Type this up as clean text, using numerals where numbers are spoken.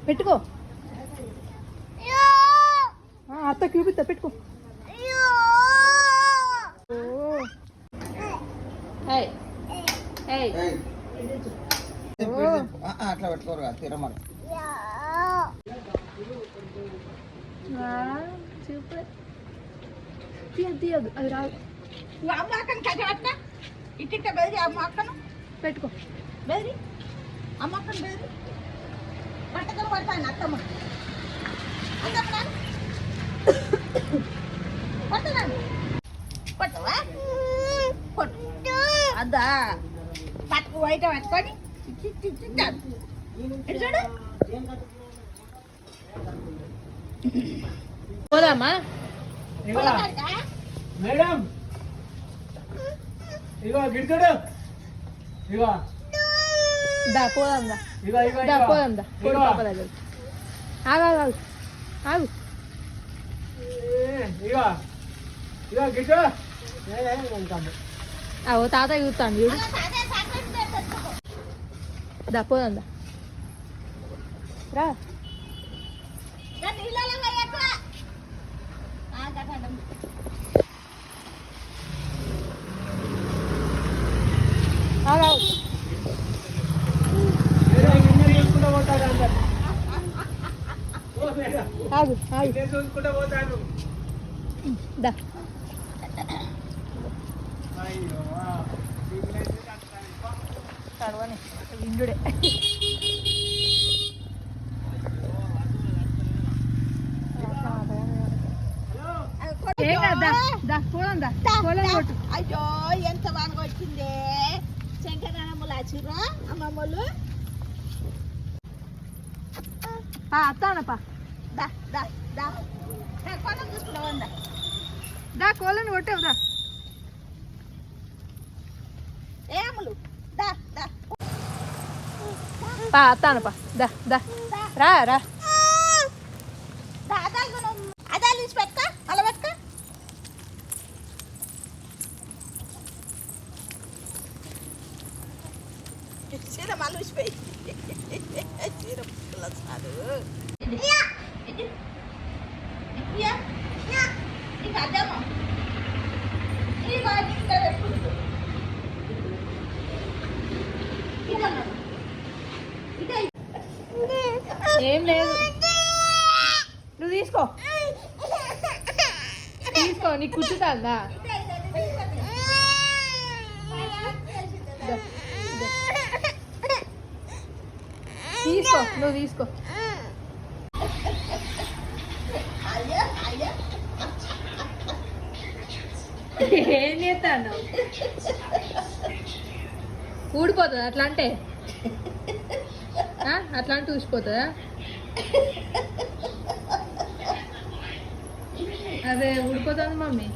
పెట్టుకో. అత్తకి చూపిస్తా, పెట్టుకో. అట్లా పెట్టుకోరు తిరమని సూపర్. తీయద్దు అది రాదు. అమ్మక్కను కట్టబట్టినా ఇట్ట బెదిరి అమ్మక్కను పెట్టుకో. బెదిరి అమ్మక్కను బెదిరి పట్టకం పడతాను అత్తమ్మ అత్తమ్మ పట్టదాన్ని పట్టవా పట్టు అద్దా పట్టుకు బయట పట్టుకొని ఇటు చూడు. పోదామా? మేడం ఇగో గిడుచుడు ఇగో దా పోదాం దా. ఇగో ఇగో దా పోదాం దా. కోడి పాప దగ్గర ఆగు. ఇగో ఇగో గిడ్డు ఓ తాతయ్య చూస్తాను చూడు. దా పోదాం దా. రా. చూసుకుంటా పోతాను. దా. తడవని ఇంజుడే. అయ్యో ఎంత బాగా వచ్చిందే శంకరమ్మలు వచ్చిర్రా అమ్మమ్మలు. అత్తానపా. దా దా దా కొనం చూసుకున్నావు. దా కోళ్ళని కొట్టావు దా. ఏమలు దా దా అత్తానపా. దా దా రా రా. అదాలు తీసి పెట్టుకో అలా పెట్టుకో. చీర మళ్ళీ ఊసిపోయి చీర చాలు. నీకు అర్థమా? ఏం లేదు, నువ్వు తీసుకో. నీకు కూర్చుందా? తీసుకో, నువ్వు తీసుకో. ఏం చేస్తాను? ఊడిపోతుంది అట్లా అంటే ఊసిపోతుందా? అదే ఊడిపోతుంది మమ్మీ.